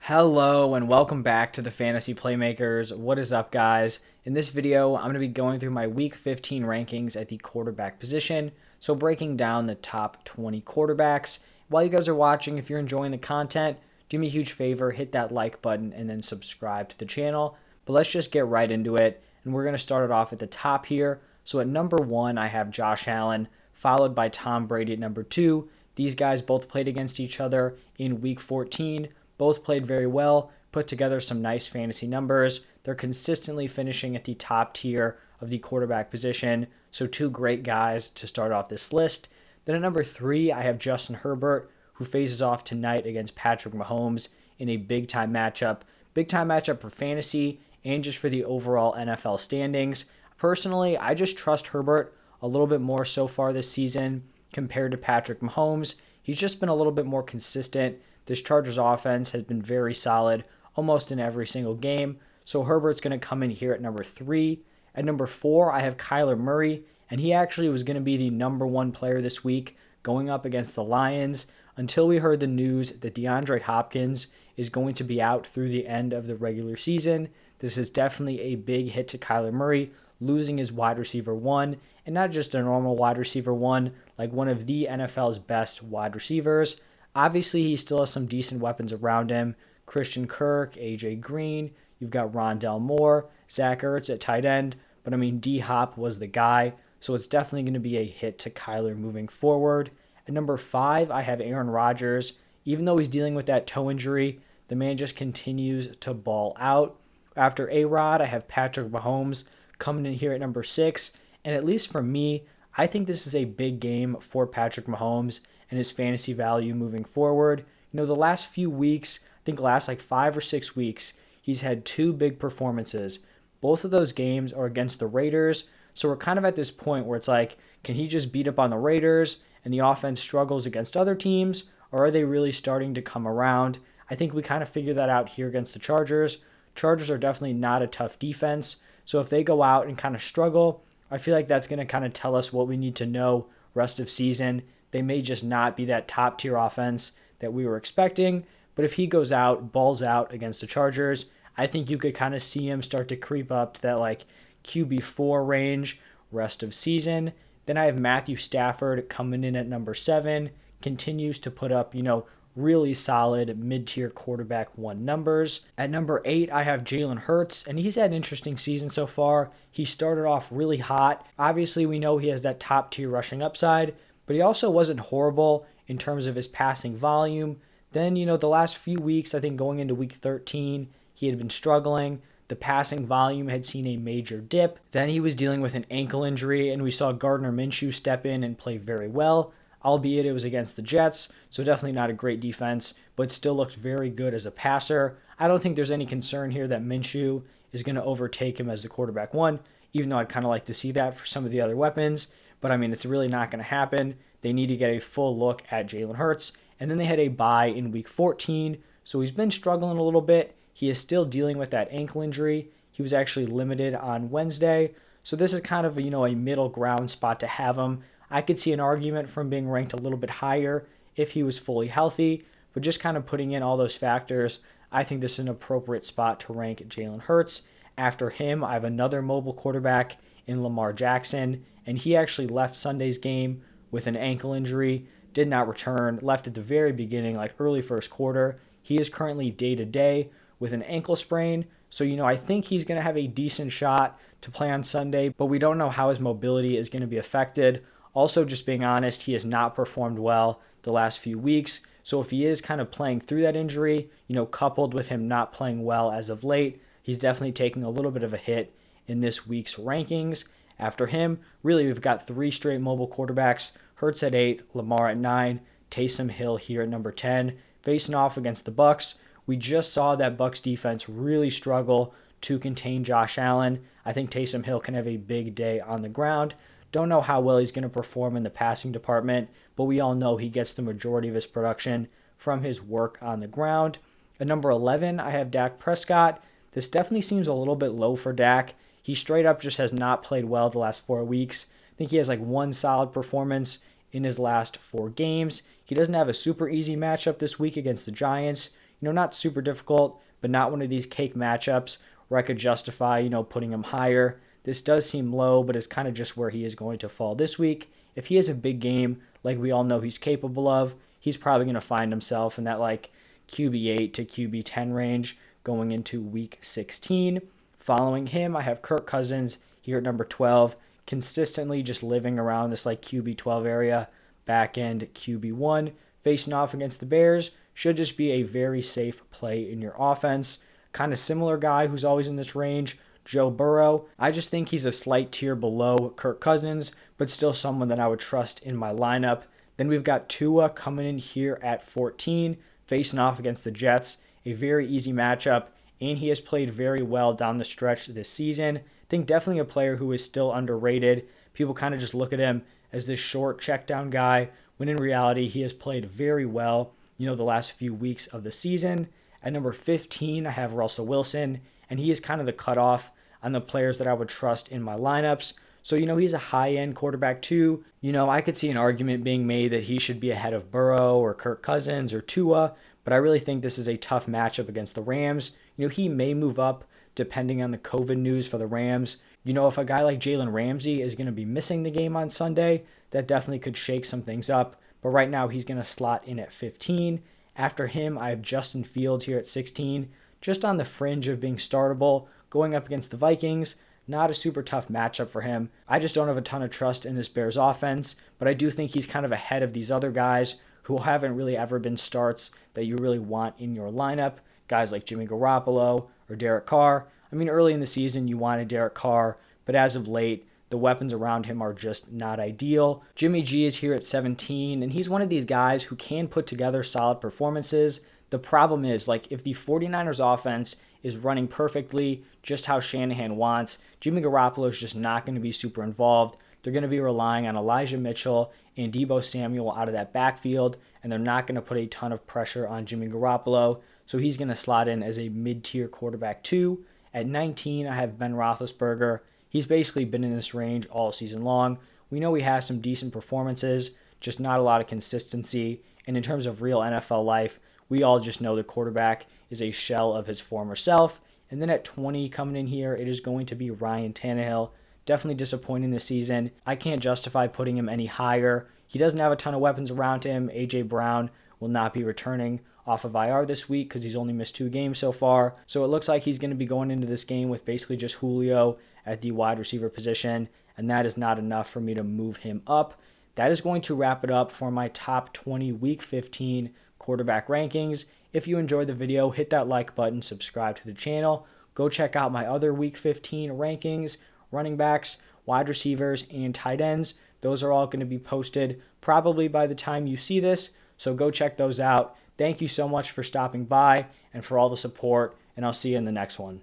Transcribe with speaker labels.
Speaker 1: Hello and welcome back to the Fantasy Playmakers. What is up, guys? In this video, I'm going to be going through my Week 15 rankings at the quarterback position, so breaking down the top 20 quarterbacks. While you guys are watching, if you're enjoying the content, do me a huge favor, hit that like button and then subscribe to the channel. But let's just get right into it, and we're going to start it off at the top here. So at number 1, I have Josh Allen, followed by Tom Brady at number 2. These guys both played against each other in Week 14. Both played very well, put together some nice fantasy numbers. They're consistently finishing at the top tier of the quarterback position, so two great guys to start off this list. Then at number 3, I have Justin Herbert, who faces off tonight against Patrick Mahomes in a big-time matchup. Big-time matchup for fantasy and just for the overall NFL standings. Personally, I just trust Herbert a little bit more so far this season compared to Patrick Mahomes. He's just been a little bit more consistent. This Chargers offense has been very solid almost in every single game. So Herbert's going to come in here at number 3. At number 4, I have Kyler Murray, and he actually was going to be the number 1 player this week going up against the Lions until we heard the news that Deandre Hopkins is going to be out through the end of the regular season. This is definitely a big hit to Kyler Murray, losing his wide receiver 1, and not just a normal wide receiver 1, like one of the NFL's best wide receivers. Obviously, he still has some decent weapons around him. Christian Kirk, A.J. Green, you've got Rondell Moore, Zach Ertz at tight end. But, D-Hop was the guy, so it's definitely going to be a hit to Kyler moving forward. At number 5, I have Aaron Rodgers. Even though he's dealing with that toe injury, the man just continues to ball out. After A-Rod, I have Patrick Mahomes coming in here at number 6. And at least for me, I think this is a big game for Patrick Mahomes and his fantasy value moving forward. The last few weeks, I think last like 5 or 6 weeks, he's had 2 big performances. Both of those games are against the Raiders, so we're kind of at this point where it's like, can he just beat up on the Raiders and the offense struggles against other teams, or are they really starting to come around? I think we kind of figured that out here against the Chargers. Chargers are definitely not a tough defense, so if they go out and kind of struggle, I feel like that's going to kind of tell us what we need to know rest of season. They may just not be that top tier offense that we were expecting. But if he goes out, balls out against the Chargers, I think you could kind of see him start to creep up to that like QB4 range rest of season. Then I have Matthew Stafford coming in at number 7, continues to put up, really solid mid-tier quarterback 1 numbers. At number 8, I have Jalen Hurts, and he's had an interesting season so far. He started off really hot. Obviously, we know he has that top tier rushing upside, but he also wasn't horrible in terms of his passing volume. Then, the last few weeks, I think going into week 13, he had been struggling. The passing volume had seen a major dip. Then he was dealing with an ankle injury, and we saw Gardner Minshew step in and play very well, albeit it was against the Jets, so definitely not a great defense, but still looked very good as a passer. I don't think there's any concern here that Minshew is going to overtake him as the quarterback 1, even though I'd kind of like to see that for some of the other weapons. But it's really not going to happen. They need to get a full look at Jalen Hurts. And then they had a bye in week 14. So he's been struggling a little bit. He is still dealing with that ankle injury. He was actually limited on Wednesday. So this is kind of a middle ground spot to have him. I could see an argument from being ranked a little bit higher if he was fully healthy. But just kind of putting in all those factors, I think this is an appropriate spot to rank Jalen Hurts. After him, I have another mobile quarterback in Lamar Jackson, and he actually left Sunday's game with an ankle injury, did not return, left at the very beginning, like early first quarter. He is currently day-to-day with an ankle sprain, so I think he's going to have a decent shot to play on Sunday, but we don't know how his mobility is going to be affected. Also, just being honest, he has not performed well the last few weeks, so if he is kind of playing through that injury, coupled with him not playing well as of late, he's definitely taking a little bit of a hit in this week's rankings. After him, really, we've got 3 straight mobile quarterbacks. Hurts at 8, Lamar at 9, Taysom Hill here at number 10, facing off against the Bucs. We just saw that Bucs defense really struggle to contain Josh Allen. I think Taysom Hill can have a big day on the ground. Don't know how well he's going to perform in the passing department, but we all know he gets the majority of his production from his work on the ground. At number 11, I have Dak Prescott. This definitely seems a little bit low for Dak. He straight up just has not played well the last 4 weeks. I think he has like 1 solid performance in his last 4 games. He doesn't have a super easy matchup this week against the Giants. Not super difficult, but not one of these cake matchups where I could justify, putting him higher. This does seem low, but it's kind of just where he is going to fall this week. If he has a big game, like we all know he's capable of, he's probably going to find himself in that like QB8 to QB10 range going into week 16. Following him, I have Kirk Cousins here at number 12, consistently just living around this like QB12 area, back end QB1, facing off against the Bears. Should just be a very safe play in your offense. Kind of similar guy who's always in this range, Joe Burrow. I just think he's a slight tier below Kirk Cousins, but still someone that I would trust in my lineup. Then we've got Tua coming in here at 14, facing off against the Jets. A very easy matchup, and he has played very well down the stretch this season. I think definitely a player who is still underrated. People kind of just look at him as this short check down guy, when in reality he has played very well, the last few weeks of the season. At number 15, I have Russell Wilson, and he is kind of the cutoff on the players that I would trust in my lineups. So, he's a high-end quarterback too. I could see an argument being made that he should be ahead of Burrow or Kirk Cousins or Tua, but I really think this is a tough matchup against the Rams. He may move up depending on the COVID news for the Rams. If a guy like Jalen Ramsey is going to be missing the game on Sunday, that definitely could shake some things up. But right now, he's going to slot in at 15. After him, I have Justin Fields here at 16, just on the fringe of being startable, going up against the Vikings. Not a super tough matchup for him. I just don't have a ton of trust in this Bears offense, but I do think he's kind of ahead of these other guys who haven't really ever been starts that you really want in your lineup. Guys like Jimmy Garoppolo or Derek Carr. Early in the season, you wanted Derek Carr, but as of late, the weapons around him are just not ideal. Jimmy G is here at 17, and he's one of these guys who can put together solid performances. The problem is, if the 49ers offense is running perfectly, just how Shanahan wants, Jimmy Garoppolo is just not going to be super involved. They're going to be relying on Elijah Mitchell and Deebo Samuel out of that backfield, and they're not going to put a ton of pressure on Jimmy Garoppolo, so he's going to slot in as a mid-tier quarterback too. At 19, I have Ben Roethlisberger. He's basically been in this range all season long. We know he has some decent performances, just not a lot of consistency, and in terms of real NFL life, we all just know the quarterback is a shell of his former self. And then at 20 coming in here, it is going to be Ryan Tannehill. Definitely disappointing this season. I can't justify putting him any higher. He doesn't have a ton of weapons around him. A.J. Brown will not be returning off of IR this week because he's only missed 2 games so far. So it looks like he's going to be going into this game with basically just Julio at the wide receiver position, and that is not enough for me to move him up. That is going to wrap it up for my top 20 Week 15 quarterback rankings. If you enjoyed the video, hit that like button, subscribe to the channel. Go check out my other Week 15 rankings, running backs, wide receivers, and tight ends. Those are all going to be posted probably by the time you see this, so go check those out. Thank you so much for stopping by and for all the support, and I'll see you in the next one.